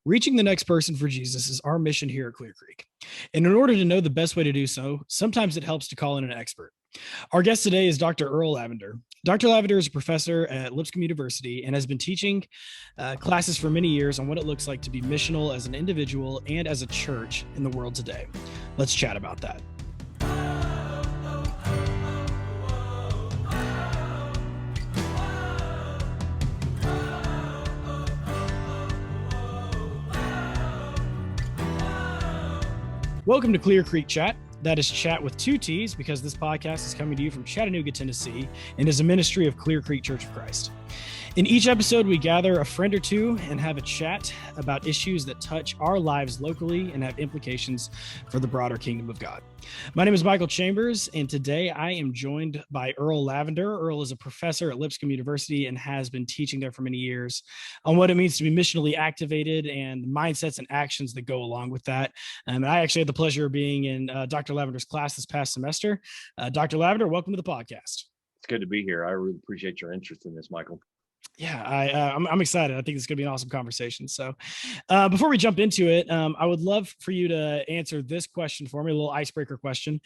Reaching the next person for Jesus is our mission here at Clear Creek. And in order to know the best way to do so, sometimes it helps to call in an expert. Our guest today is Dr. Earl Lavender. Dr. Lavender is a professor at Lipscomb University and has been teaching classes for many years on what it looks like to be missional as an individual and as a church in the world today. Let's chat about that. Welcome to Clear Creek Chat. That is chat with two T's because this podcast is coming to you from Chattanooga, Tennessee, and is a ministry of Clear Creek Church of Christ. In each episode, we gather a friend or two and have a chat about issues that touch our lives locally and have implications for the broader kingdom of God. My name is Michael Chambers, and today I am joined by Earl Lavender. Earl is a professor at Lipscomb University and has been teaching there for many years on what it means to be missionally activated and the mindsets and actions that go along with that. And I actually had the pleasure of being in Dr. Lavender's class this past semester. Dr. Lavender, welcome to the podcast. It's good to be here. I really appreciate your interest in this, Michael. Yeah, I'm excited. I think it's going to be an awesome conversation. So before we jump into it, I would love for you to answer this question for me, a little icebreaker question.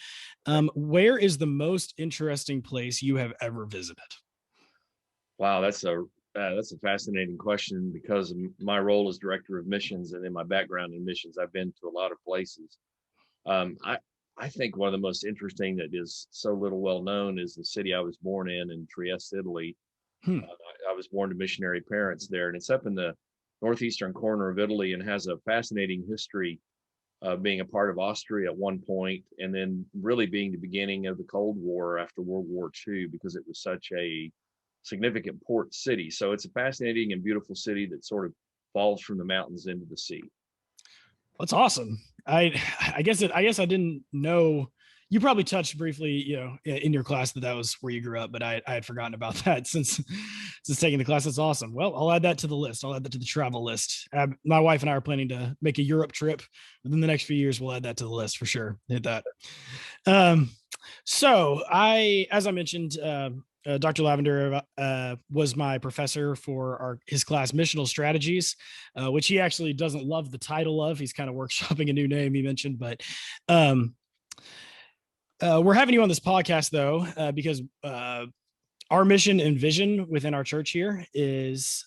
Where is the most interesting place you have ever visited? Wow, that's a fascinating question because of my role as director of missions and in my background in missions, I've been to a lot of places. I think one of the most interesting that is so little well known is the city I was born in Trieste, Italy. I was born to missionary parents there, and it's up in the northeastern corner of Italy and has a fascinating history of being a part of Austria at one point, and then really being the beginning of the Cold War after World War II, because it was such a significant port city. So it's a fascinating and beautiful city that sort of falls from the mountains into the sea. That's awesome. I guess I didn't know. You probably touched briefly, in your class that was where you grew up, but I had forgotten about that since taking the class. That's awesome. Well, I'll add that to the list. I'll add that to the travel list. My wife and I are planning to make a Europe trip within the next few years. We'll add that to the list for sure. Hit that. So as I mentioned, Dr. Lavender was my professor for his class, Missional Strategies, which he actually doesn't love the title of. He's kind of workshopping a new name he mentioned, but we're having you on this podcast, though, because our mission and vision within our church here is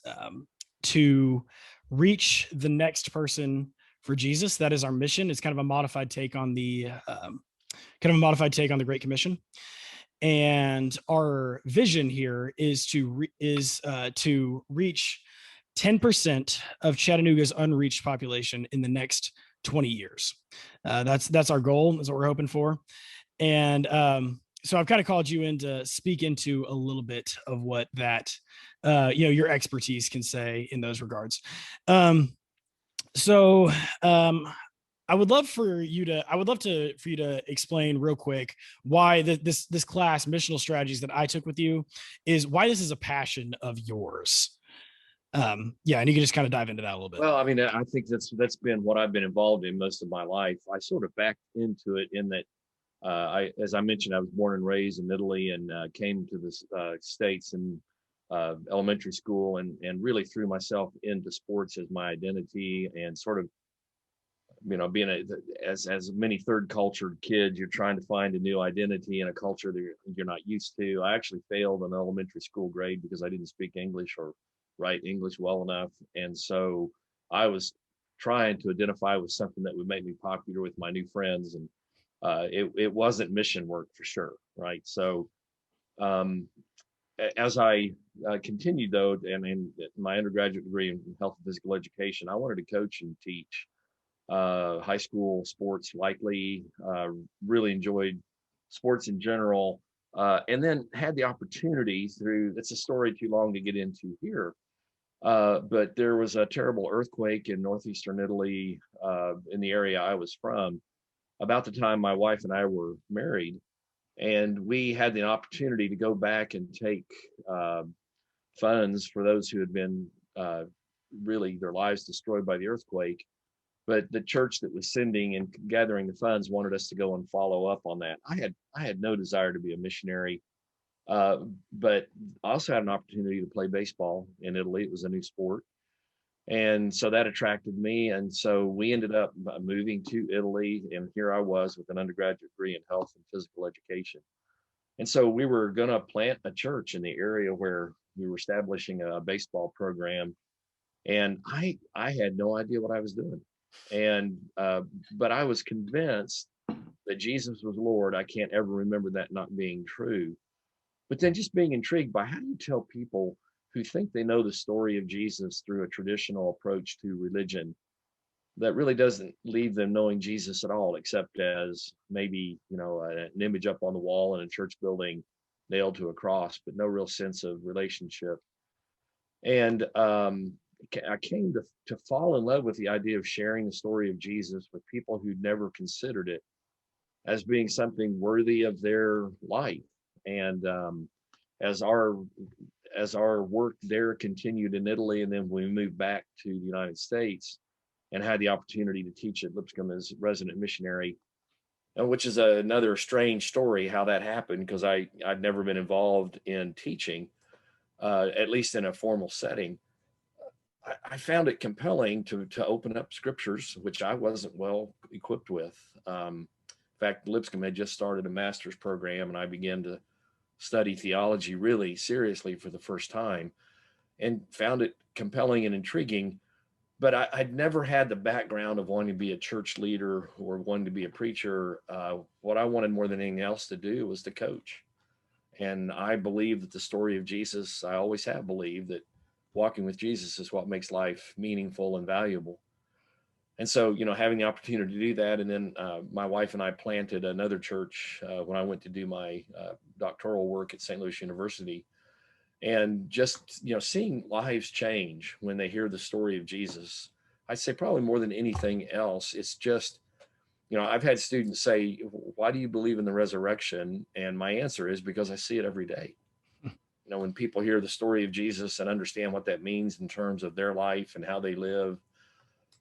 to reach the next person for Jesus. That is our mission. It's kind of a modified take on the Great Commission. And our vision here is to reach 10% of Chattanooga's unreached population in the next 20 years. That's our goal. That's what we're hoping for. And so I've kind of called you in to speak into a little bit of what that, your expertise can say in those regards. So I would love for you to explain real quick why this class, Missional Strategies, that I took with you, is why this is a passion of yours. And you can just kind of dive into that a little bit. Well, I mean, I think that's been what I've been involved in most of my life. I sort of backed into it in that, as I mentioned, I was born and raised in Italy and came to the States in elementary school and really threw myself into sports as my identity and sort of, being as many third culture kids, you're trying to find a new identity in a culture that you're not used to. I actually failed an elementary school grade because I didn't speak English or write English well enough. And so I was trying to identify with something that would make me popular with my new friends. And it wasn't mission work for sure. Right. So as I continued, though, and in my undergraduate degree in health and physical education, I wanted to coach and teach high school sports, likely really enjoyed sports in general, and then had the opportunity through, it's a story too long to get into here, but there was a terrible earthquake in northeastern Italy, in the area I was from, about the time my wife and I were married. And we had the opportunity to go back and take funds for those who had been really their lives destroyed by the earthquake. But the church that was sending and gathering the funds wanted us to go and follow up on that. I had no desire to be a missionary, but I also had an opportunity to play baseball in Italy. It was a new sport. And so that attracted me. And so we ended up moving to Italy. And here I was with an undergraduate degree in health and physical education. And so we were going to plant a church in the area where we were establishing a baseball program. And I had no idea what I was doing. And, but I was convinced that Jesus was Lord. I can't ever remember that not being true. But then just being intrigued by, how do you tell people who think they know the story of Jesus through a traditional approach to religion that really doesn't leave them knowing Jesus at all, except as maybe, an image up on the wall in a church building nailed to a cross, but no real sense of relationship. And I came to fall in love with the idea of sharing the story of Jesus with people who'd never considered it as being something worthy of their life. And as our work there continued in Italy, and then we moved back to the United States and had the opportunity to teach at Lipscomb as resident missionary, which is another strange story how that happened, because I'd never been involved in teaching, at least in a formal setting. I found it compelling to open up scriptures, which I wasn't well equipped with. In fact, Lipscomb had just started a master's program, and I began to study theology really seriously for the first time, and found it compelling and intriguing. But I'd never had the background of wanting to be a church leader or wanting to be a preacher. What I wanted more than anything else to do was to coach. And I believe that the story of Jesus, I always have believed that walking with Jesus is what makes life meaningful and valuable. And so, having the opportunity to do that, and then my wife and I planted another church when I went to do my doctoral work at St. Louis University, and just seeing lives change when they hear the story of Jesus. I'd say probably more than anything else, it's just, I've had students say, "Why do you believe in the resurrection?" And my answer is, because I see it every day. When people hear the story of Jesus and understand what that means in terms of their life and how they live.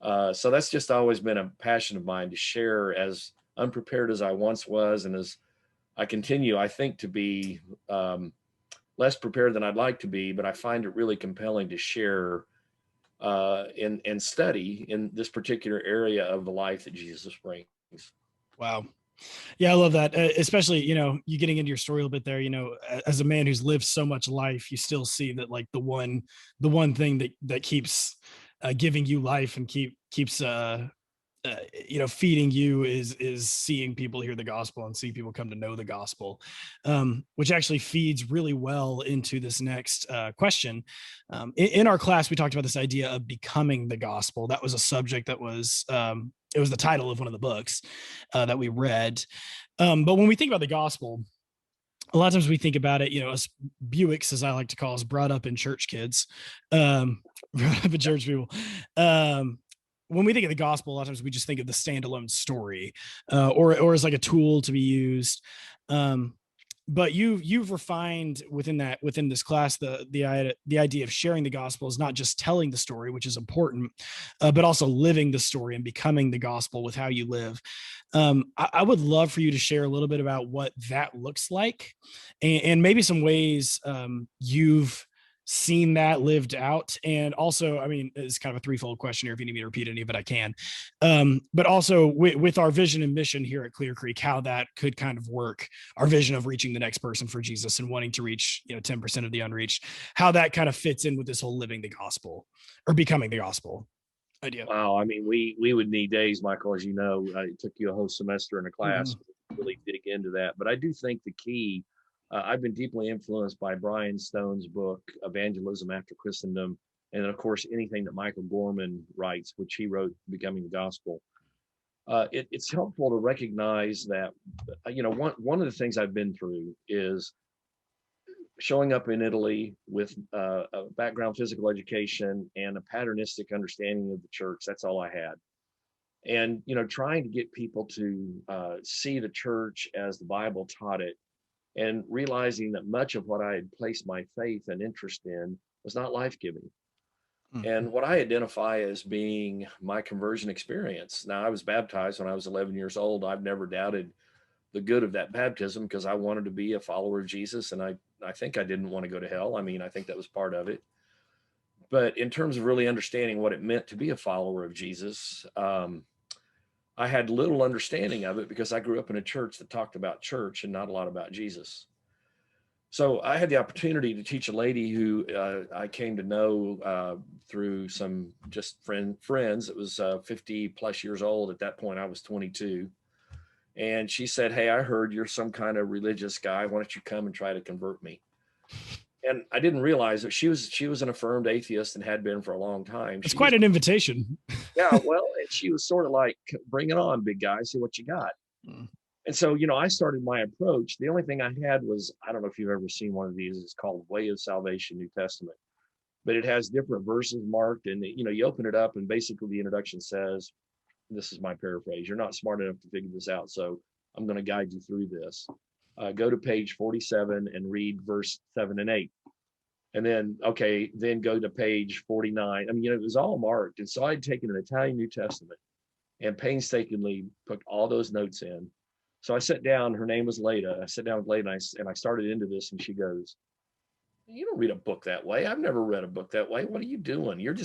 So that's just always been a passion of mine, to share, as unprepared as I once was, and as I continue, I think, to be less prepared than I'd like to be, but I find it really compelling to share and study in this particular area of the life that Jesus brings. Wow. Yeah, I love that. Especially, you getting into your story a little bit there, as a man who's lived so much life, you still see that, like, the one thing that keeps giving you life and keeps feeding you is seeing people hear the gospel and see people come to know the gospel, which actually feeds really well into this next question. In our class, we talked about this idea of becoming the gospel. That was a subject that was it was the title of one of the books that we read. But when we think about the gospel, a lot of times we think about it, us Buicks, as I like to call us, brought up in church kids, brought up in church people. When we think of the gospel, a lot of times we just think of the standalone story, or as like a tool to be used. But you've refined within this class the idea of sharing the gospel is not just telling the story, which is important, but also living the story and becoming the gospel with how you live. I would love for you to share a little bit about what that looks like, and maybe some ways you've seen that lived out. And also, I mean, it's kind of a threefold question here. If you need me to repeat any of it, I can. But also with our vision and mission here at Clear Creek, how that could kind of work, our vision of reaching the next person for Jesus and wanting to reach 10% of the unreached, how that kind of fits in with this whole living the gospel or becoming the gospel idea. Wow. I mean, we would need days, Michael, as you know. It took you a whole semester in a class to really dig into that. But I do think the key, I've been deeply influenced by Brian Stone's book, Evangelism After Christendom. And then, of course, anything that Michael Gorman writes, which he wrote, Becoming the Gospel. It's helpful to recognize that, one of the things I've been through is showing up in Italy with a background physical education and a patternistic understanding of the church. That's all I had. And, trying to get people to see the church as the Bible taught it, and realizing that much of what I had placed my faith and interest in was not life-giving. And what I identify as being my conversion experience. Now, I was baptized when I was 11 years old. I've never doubted the good of that baptism, because I wanted to be a follower of Jesus. And I think I didn't want to go to hell. I mean, I think that was part of it. But in terms of really understanding what it meant to be a follower of Jesus, I had little understanding of it because I grew up in a church that talked about church and not a lot about Jesus. So I had the opportunity to teach a lady who I came to know through some just friends. That was 50 plus years old. At that point, I was 22. And she said, "Hey, I heard you're some kind of religious guy. Why don't you come and try to convert me?" And I didn't realize that she was an affirmed atheist and had been for a long time. It's She quite just, an invitation. yeah, well, and she was sort of like, "Bring it on, big guy. See what you got." Mm. And so, I started my approach. The only thing I had was, I don't know if you've ever seen one of these. It's called Way of Salvation, New Testament, but it has different verses marked. And, you open it up, and basically the introduction says, this is my paraphrase: "You're not smart enough to figure this out, so I'm going to guide you through this. Go to page 47 and read verse 7 and 8. And then, okay, then go to page 49. I mean, it was all marked. And so I'd taken an Italian New Testament and painstakingly put all those notes in. So I sat down. Her name was Leda. I sat down with Leda, and I started into this, and she goes, "You don't read a book that way. I've never read a book that way. What are you doing? You're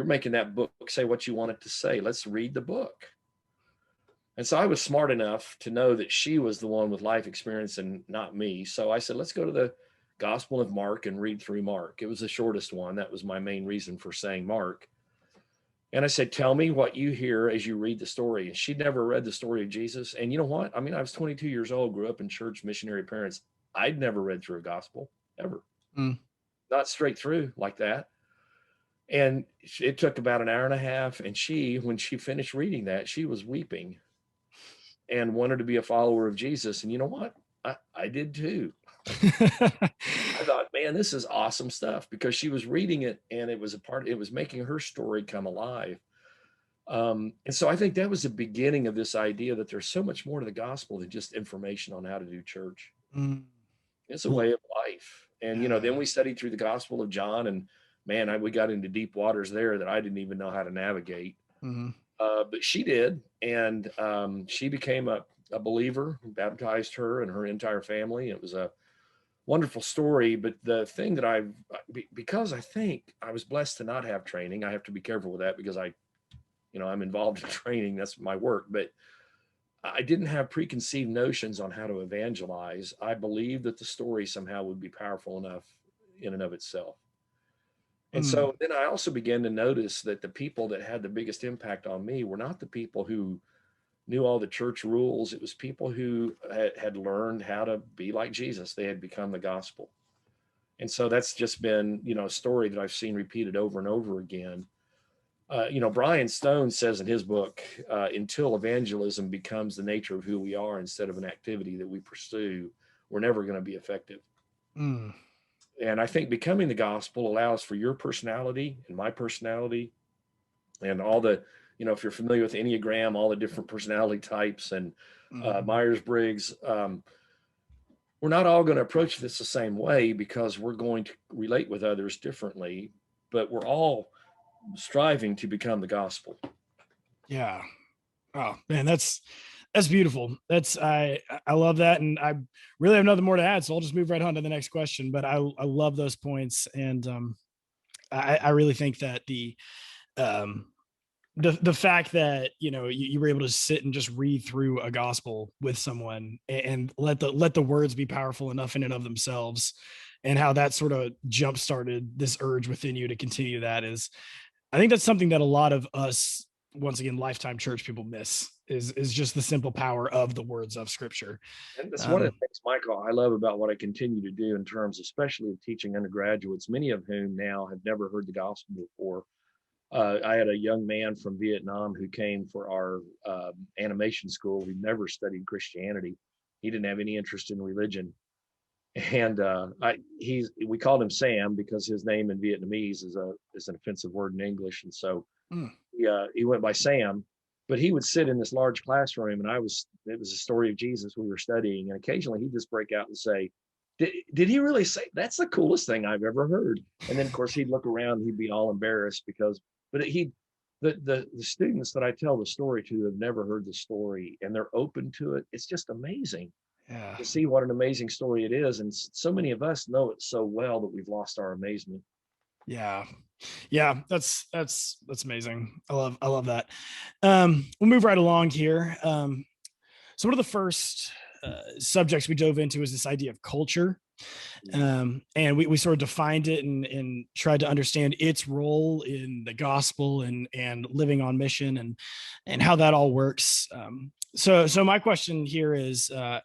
making that book say what you want it to say. Let's read the book." And so I was smart enough to know that she was the one with life experience and not me. So I said, "Let's go to the Gospel of Mark and read through Mark." It was the shortest one. That was my main reason for saying Mark. And I said, "Tell me what you hear as you read the story." And she'd never read the story of Jesus. And you know what? I mean, I was 22 years old, grew up in church, missionary parents. I'd never read through a gospel ever, Mm. not straight through like that. And it took about an hour and a half. And when she finished reading that, she was weeping and wanted to be a follower of Jesus. And you know what? I did too. I thought, man, this is awesome stuff, because she was reading it and it was making her story come alive. And so I think that was the beginning of this idea that there's so much more to the gospel than just information on how to do church. Mm. It's a way of life. And, then we studied through the Gospel of John, and man, we got into deep waters there that I didn't even know how to navigate. Mm-hmm. But she did. And she became a believer, baptized her and her entire family. It was a wonderful story. But the thing that because I think I was blessed to not have training, I have to be careful with that, because I'm involved in training. That's my work. But I didn't have preconceived notions on how to evangelize. I believed that the story somehow would be powerful enough in and of itself. And Mm. so then I also began to notice that the people that had the biggest impact on me were not the people who knew all the church rules. It was people who had learned how to be like Jesus. They had become the gospel. And so that's just been, a story that I've seen repeated over and over again. Brian Stone says in his book, until evangelism becomes the nature of who we are instead of an activity that we pursue, we're never going to be effective. Mm. And I think becoming the gospel allows for your personality and my personality and all the, if you're familiar with Enneagram, all the different personality types and Mm. Myers-Briggs, we're not all going to approach this the same way, because we're going to relate with others differently, but we're all striving to become the gospel. Yeah. Oh man, that's beautiful. I love that, and I really have nothing more to add, so I'll just move right on to the next question. But I love those points, and I really think that um the fact that you were able to sit and just read through a gospel with someone and let the words be powerful enough in and of themselves, and how that sort of jump started this urge within you to continue that is, I think that's something that a lot of us, once again, lifetime church people miss, is just the simple power of the words of scripture. And that's one of the things, Michael, I love about what I continue to do in terms, especially of teaching undergraduates, many of whom now have never heard the gospel before. I had a young man from Vietnam who came for our animation school. He never studied Christianity. He didn't have any interest in religion. And we called him Sam because his name in Vietnamese is an offensive word in English. And so Mm. he went by Sam, but he would sit in this large classroom, and it was a story of Jesus we were studying. And occasionally he'd just break out and say, did he really say that's the coolest thing I've ever heard? And then of course he'd look around and he'd be all embarrassed but the students that I tell the story to have never heard the story, and they're open to it. It's just amazing Yeah. to see what an amazing story it is. And so many of us know it so well that we've lost our amazement. Yeah. Yeah, that's amazing. I love that. We'll move right along here. So one of the first subjects we dove into is this idea of culture. And we sort of defined it and tried to understand its role in the gospel and living on mission and how that all works. So my question here is, uh,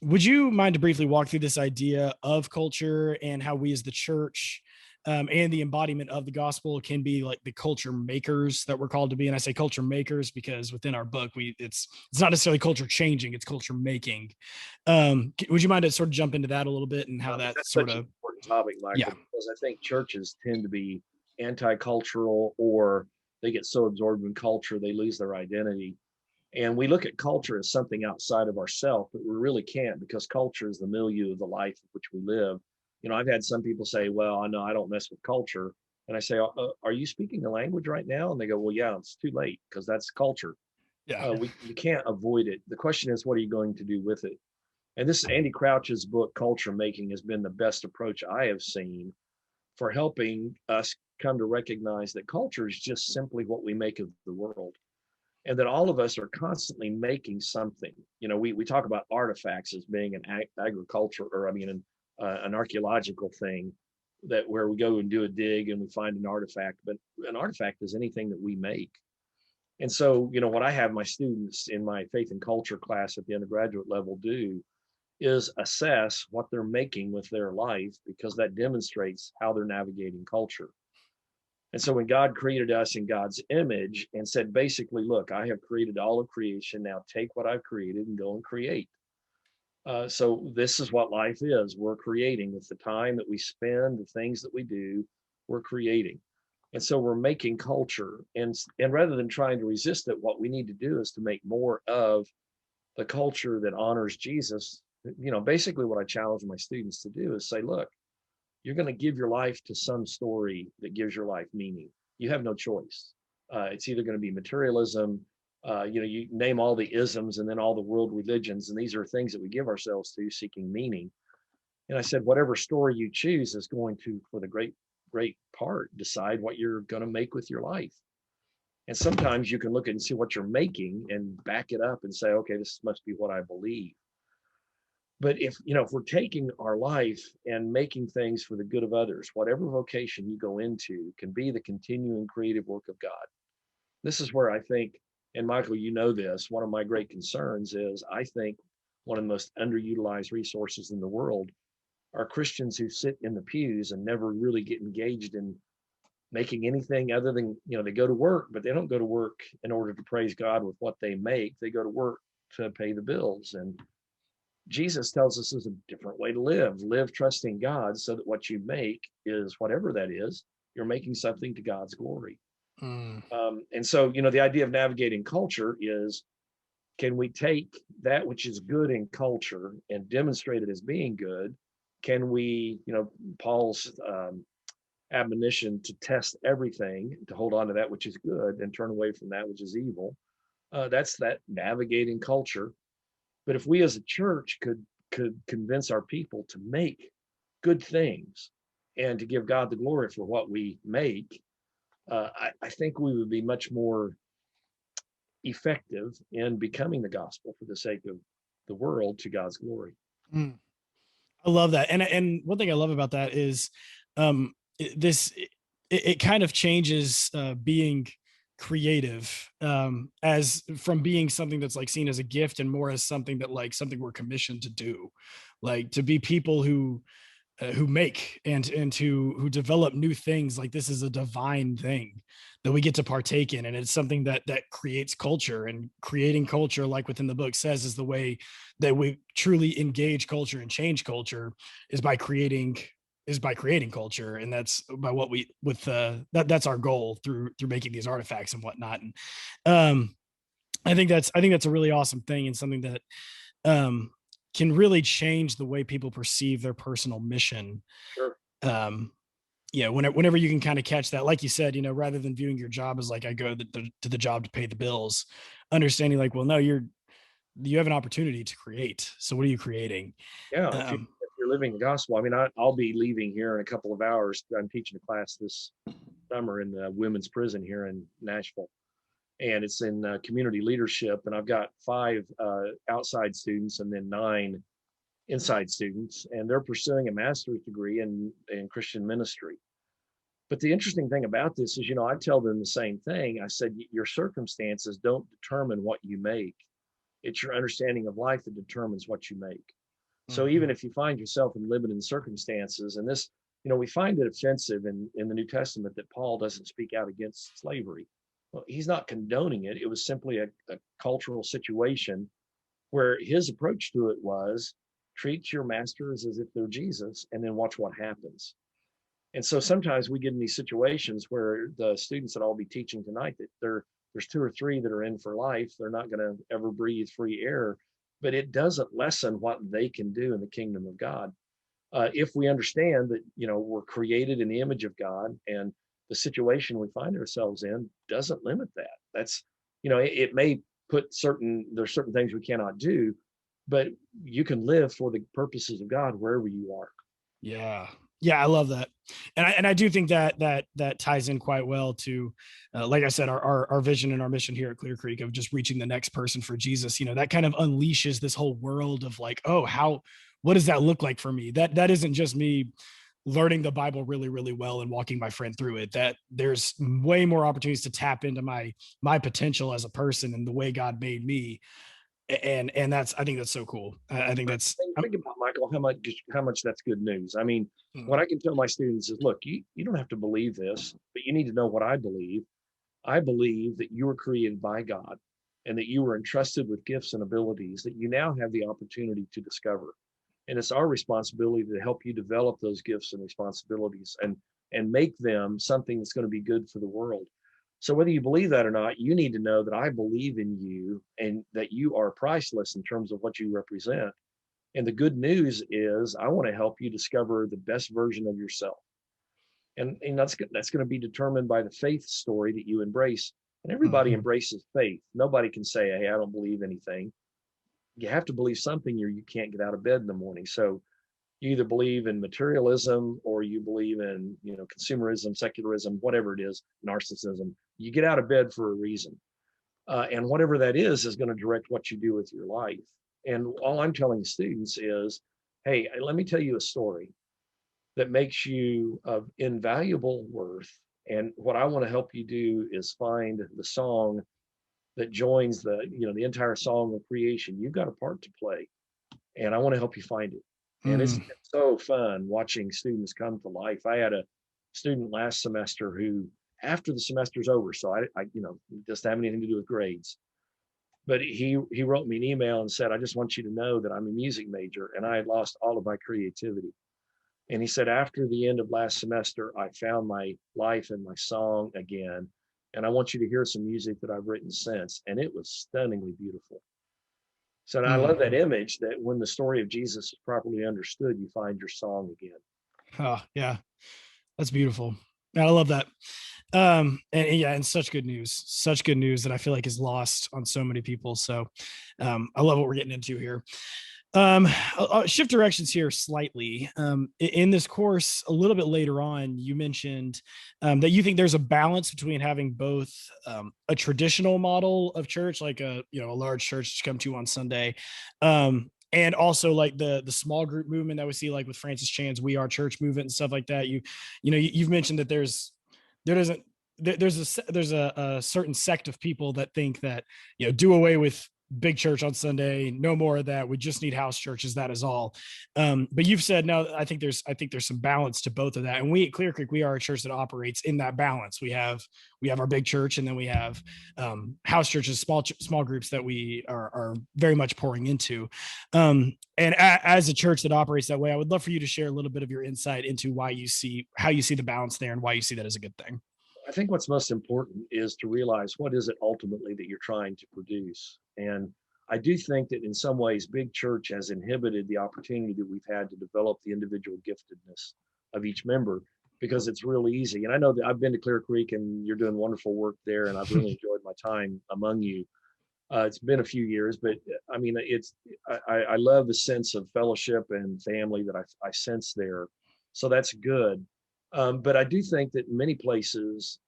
would you mind to briefly walk through this idea of culture and how we as the church and the embodiment of the gospel can be like the culture makers that we're called to be? And I say culture makers because within our book, it's not necessarily culture changing, it's culture making. Would you mind to sort of jump into that a little bit and how that That's sort such an of, important topic, yeah, Michael, because I think churches tend to be anti-cultural, or they get so absorbed in culture they lose their identity. And we look at culture as something outside of ourselves, but we really can't, because culture is the milieu of the life in which we live. I've had some people say, well, I know I don't mess with culture. And I say, are you speaking the language right now? And they go, well, yeah, it's too late because that's culture. yeah, You can't avoid it. The question is, what are you going to do with it? And this Andy Crouch's book, Culture Making, has been the best approach I have seen for helping us come to recognize that culture is just simply what we make of the world, and that all of us are constantly making something. We talk about artifacts as being an agriculture, or I mean, an archaeological thing, that where we go and do a dig and we find an artifact, but an artifact is anything that we make. And so, what I have my students in my faith and culture class at the undergraduate level do is assess what they're making with their life, because that demonstrates how they're navigating culture. And so when God created us in God's image and said, basically, look, I have created all of creation. Now take what I've created and go and create. So this is what life is. We're creating with the time that we spend, the things that we do, we're creating. And so we're making culture. And rather than trying to resist it, what we need to do is to make more of the culture that honors Jesus. Basically what I challenge my students to do is say, look, you're going to give your life to some story that gives your life meaning. You have no choice. It's either going to be materialism. You name all the isms and then all the world religions, and these are things that we give ourselves to seeking meaning. And I said, whatever story you choose is going to, for the great part, decide what you're going to make with your life. And sometimes you can look and see what you're making and back it up and say, okay, this must be what I believe. But if we're taking our life and making things for the good of others, whatever vocation you go into can be the continuing creative work of God. This is where I think, and Michael, this, one of my great concerns is, I think one of the most underutilized resources in the world are Christians who sit in the pews and never really get engaged in making anything other than, they go to work, but they don't go to work in order to praise God with what they make. They go to work to pay the bills. And Jesus tells us there's a different way to live. Live trusting God, so that what you make is, whatever that is, you're making something to God's glory. mm, And so, the idea of navigating culture is, can we take that which is good in culture and demonstrate it as being good? Can we, Paul's admonition to test everything, to hold on to that which is good and turn away from that which is evil. That's that navigating culture. But if we as a church could convince our people to make good things and to give God the glory for what we make, I think we would be much more effective in becoming the gospel for the sake of the world, to God's glory. mm. I love that. And one thing I love about that is it kind of changes being creative as from being something that's like seen as a gift and more as something that like something we're commissioned to do, like to be people who make and who develop new things. Like this is a divine thing that we get to partake in, and it's something that creates culture. And creating culture, like within the book says, is the way that we truly engage culture and change culture, is by creating culture. And that's by what we with that's our goal through making these artifacts and whatnot. And um I think that's a really awesome thing, and something that um can really change the way people perceive their personal mission. Sure. um yeah, whenever you can kind of catch that, like you said, rather than viewing your job as like, I go to the job to pay the bills, understanding like, well, no, you have an opportunity to create. So what are you creating? Yeah. If um you're living the gospel. I mean, I'll be leaving here in a couple of hours. I'm teaching a class this summer in the women's prison here in Nashville, and it's in community leadership. And I've got 5 outside students and then 9 inside students, and they're pursuing a master's degree in Christian ministry. But the interesting thing about this is, I tell them the same thing. I said, your circumstances don't determine what you make. It's your understanding of life that determines what you make. So even if you find yourself in limited circumstances, and this, we find it offensive in the New Testament that Paul doesn't speak out against slavery. Well, he's not condoning it. It was simply a cultural situation where his approach to it was treat your masters as if they're Jesus, and then watch what happens. And so sometimes we get in these situations where the students that I'll be teaching tonight, that there's 2 or 3 that are in for life. They're not going to ever breathe free air, but it doesn't lessen what they can do in the kingdom of God. If we understand that, we're created in the image of God, and the situation we find ourselves in doesn't limit that. That's, it may there's certain things we cannot do, but you can live for the purposes of God wherever you are. Yeah. Yeah, I love that, and I do think that ties in quite well to, like I said, our vision and our mission here at Clear Creek of just reaching the next person for Jesus. That kind of unleashes this whole world of like, oh, what does that look like for me? That isn't just me learning the Bible really, really well and walking my friend through it. That there's way more opportunities to tap into my potential as a person and the way God made me. And I think that's so cool. I think that's think about, Michael, how much that's good news. I mean, what I can tell my students is, look, you don't have to believe this, but you need to know what I believe. I believe that you were created by God, and that you were entrusted with gifts and abilities that you now have the opportunity to discover. And it's our responsibility to help you develop those gifts and responsibilities and make them something that's going to be good for the world. So whether you believe that or not, you need to know that I believe in you and that you are priceless in terms of what you represent. And the good news is I want to help you discover the best version of yourself. And that's going to be determined by the faith story that you embrace. And everybody embraces faith. Nobody can say, hey, I don't believe anything. You have to believe something or you can't get out of bed in the morning. So you either believe in materialism or you believe in, consumerism, secularism, whatever it is, narcissism. You get out of bed for a reason. And whatever that is going to direct what you do with your life. And all I'm telling students is, hey, let me tell you a story that makes you of invaluable worth. And what I want to help you do is find the song that joins the entire song of creation. You've got a part to play, and I want to help you find it. And it's so fun watching students come to life. I had a student last semester who, after the semester's over, so I doesn't have anything to do with grades, but he wrote me an email and said, I just want you to know that I'm a music major and I had lost all of my creativity. And he said, after the end of last semester, I found my life and my song again. And I want you to hear some music that I've written since. And it was stunningly beautiful. So I love that image that when the story of Jesus is properly understood, you find your song again. Oh, yeah. That's beautiful. I love that. And such good news that I feel like is lost on so many people. So I love what we're getting into here. I'll shift directions here slightly. In this course, a little bit later on, you mentioned that you think there's a balance between having both a traditional model of church, like a large church to come to on Sunday, and also like the small group movement that we see, like with Francis Chan's We Are Church movement and stuff like that. You've mentioned that there's a certain sect of people that think that do away with big church on Sunday, no more of that. We just need house churches. That is all. But you've said, no, I think there's some balance to both of that. And we at Clear Creek, we are a church that operates in that balance. We have our big church, and then we have house churches, small groups that we are very much pouring into. And as a church that operates that way, I would love for you to share a little bit of your insight into how you see the balance there and why you see that as a good thing. I think what's most important is to realize what is it ultimately that you're trying to produce. And I do think that in some ways, big church has inhibited the opportunity that we've had to develop the individual giftedness of each member, because it's real easy. And I know that I've been to Clear Creek and you're doing wonderful work there, and I've really enjoyed my time among you. It's been a few years, but I mean, I love the sense of fellowship and family that I sense there. So that's good. But I do think that in many places,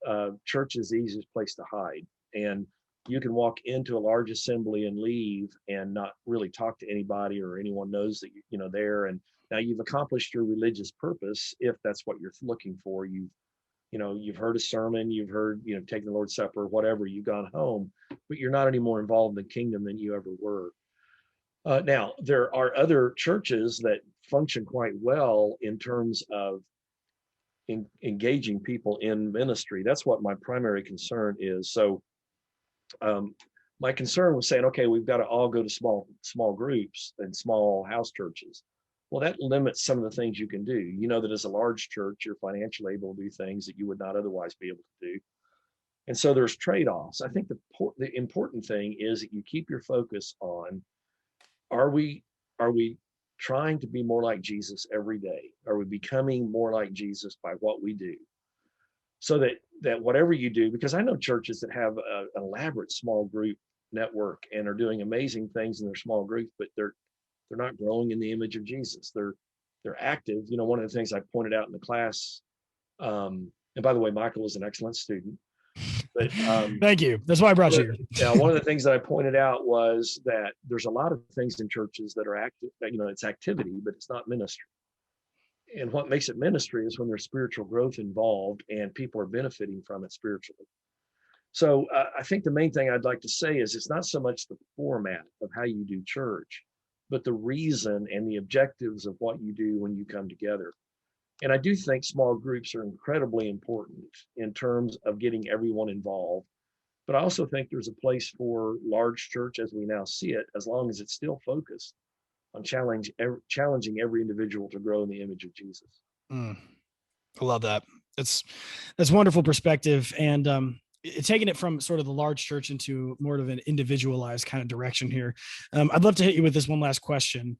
church is the easiest place to hide. And you can walk into a large assembly and leave and not really talk to anybody, or anyone knows that you there. And now you've accomplished your religious purpose if that's what you're looking for. You've heard a sermon, you've heard, taking the Lord's Supper, whatever, you've gone home, but you're not any more involved in the kingdom than you ever were. Now, there are other churches that function quite well in terms of engaging people in ministry. That's what my primary concern is. So my concern was saying, okay, we've got to all go to small groups and small house churches. Well, that limits some of the things you can do. You know that as a large church, you're financially able to do things that you would not otherwise be able to do. And so there's trade-offs. I think the important thing is that you keep your focus on, are we trying to be more like Jesus every day? Are we becoming more like Jesus by what we do? So that whatever you do, because I know churches that have an elaborate small group network and are doing amazing things in their small groups, but they're not growing in the image of Jesus. They're active. One of the things I pointed out in the class, and by the way, Michael is an excellent student. But thank you. That's why I brought you here. Yeah, one of the things that I pointed out was that there's a lot of things in churches that are active. It's activity, but it's not ministry. And what makes it ministry is when there's spiritual growth involved and people are benefiting from it spiritually. So I think the main thing I'd like to say is it's not so much the format of how you do church, but the reason and the objectives of what you do when you come together. And I do think small groups are incredibly important in terms of getting everyone involved. But I also think there's a place for large church as we now see it, as long as it's still focused on challenging every individual to grow in the image of Jesus. I love that. That's wonderful perspective. And taking it from sort of the large church into more of an individualized kind of direction here. I'd love to hit you with this one last question.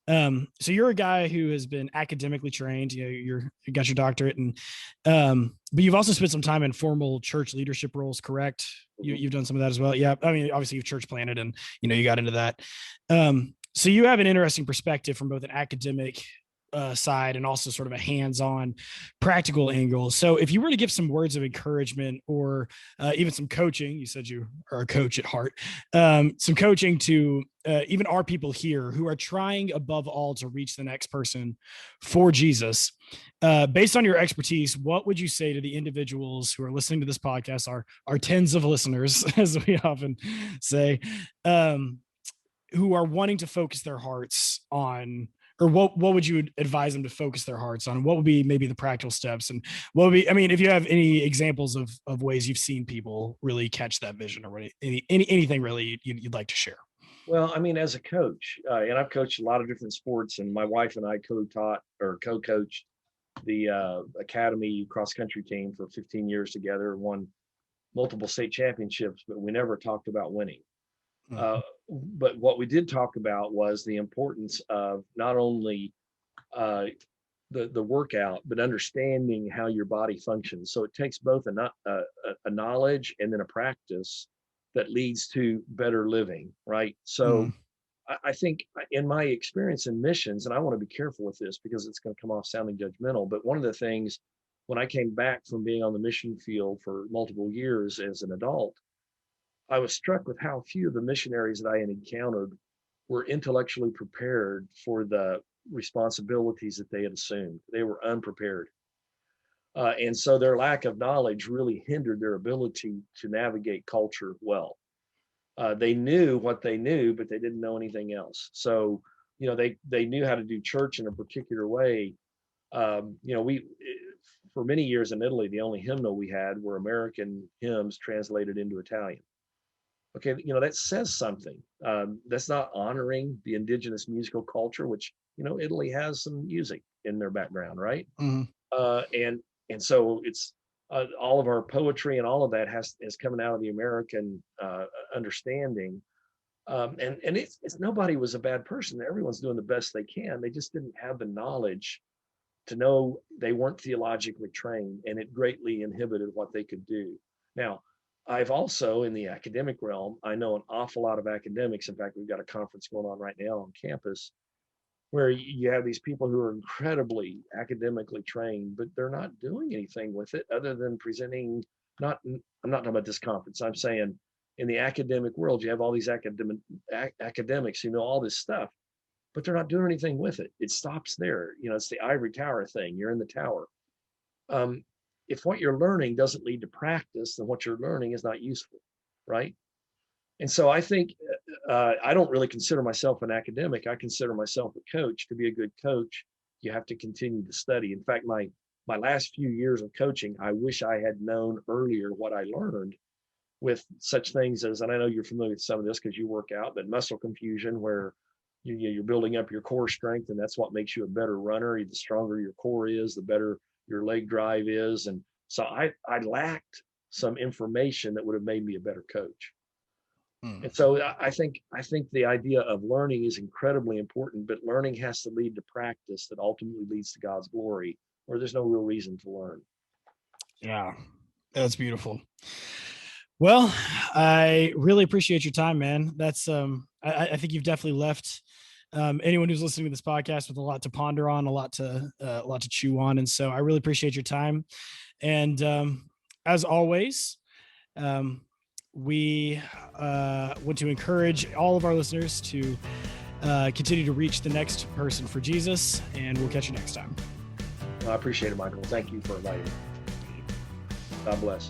So you're a guy who has been academically trained, you got your doctorate, and but you've also spent some time in formal church leadership roles, correct? You've done some of that as well. Yeah. I mean, obviously you've church planted and, you got into that. So you have an interesting perspective from both an academic side and also sort of a hands-on practical angle. So if you were to give some words of encouragement or even some coaching, you said you are a coach at heart, some coaching to even our people here who are trying above all to reach the next person for Jesus, based on your expertise, what would you say to the individuals who are listening to this podcast, our tens of listeners, as we often say, who are wanting to focus their hearts on, or what would you advise them to focus their hearts on? What would be maybe the practical steps? And what would be, I mean, if you have any examples of ways you've seen people really catch that vision, or anything really you'd like to share? Well, I mean, as a coach, and I've coached a lot of different sports, and my wife and I co-taught or co-coached the academy cross country team for 15 years together, won multiple state championships, but we never talked about winning. But what we did talk about was the importance of not only the workout, but understanding how your body functions. So it takes both a knowledge and then a practice that leads to better living, right? So I think in my experience in missions, and I want to be careful with this because it's going to come off sounding judgmental, but one of the things when I came back from being on the mission field for multiple years as an adult, I was struck with how few of the missionaries that I had encountered were intellectually prepared for the responsibilities that they had assumed. They were unprepared. And so their lack of knowledge really hindered their ability to navigate culture well. They knew what they knew, but they didn't know anything else. So, they knew how to do church in a particular way. We, for many years in Italy, the only hymnal we had were American hymns translated into Italian. Okay, that says something. That's not honoring the indigenous musical culture, which, Italy has some music in their background, right? And so it's all of our poetry and all of that is coming out of the American understanding. And it's nobody was a bad person. Everyone's doing the best they can. They just didn't have the knowledge to know they weren't theologically trained, and it greatly inhibited what they could do. Now, I've also, in the academic realm, I know an awful lot of academics. In fact, we've got a conference going on right now on campus where you have these people who are incredibly academically trained, but they're not doing anything with it other than presenting. I'm not talking about this conference. I'm saying in the academic world, you have all these academics who know all this stuff, but they're not doing anything with it. It stops there. It's the ivory tower thing. You're in the tower. If what you're learning doesn't lead to practice, then what you're learning is not useful, right? And so I think I don't really consider myself an academic. I consider myself a coach. To be a good coach, you have to continue to study. In fact, my last few years of coaching, I wish I had known earlier what I learned with such things as, and I know you're familiar with some of this because you work out, but muscle confusion, where you're building up your core strength, and that's what makes you a better runner. The stronger your core is, the better your leg drive is. And so I lacked some information that would have made me a better coach. And so I think the idea of learning is incredibly important, but learning has to lead to practice that ultimately leads to God's glory, or there's no real reason to learn. Yeah, that's beautiful. Well, I really appreciate your time, man. That's I think you've definitely left anyone who's listening to this podcast with a lot to ponder on, a lot to chew on, and so I really appreciate your time. And as always, we want to encourage all of our listeners to continue to reach the next person for Jesus, and we'll catch you next time. I appreciate it, Michael. Thank you for inviting me. God bless.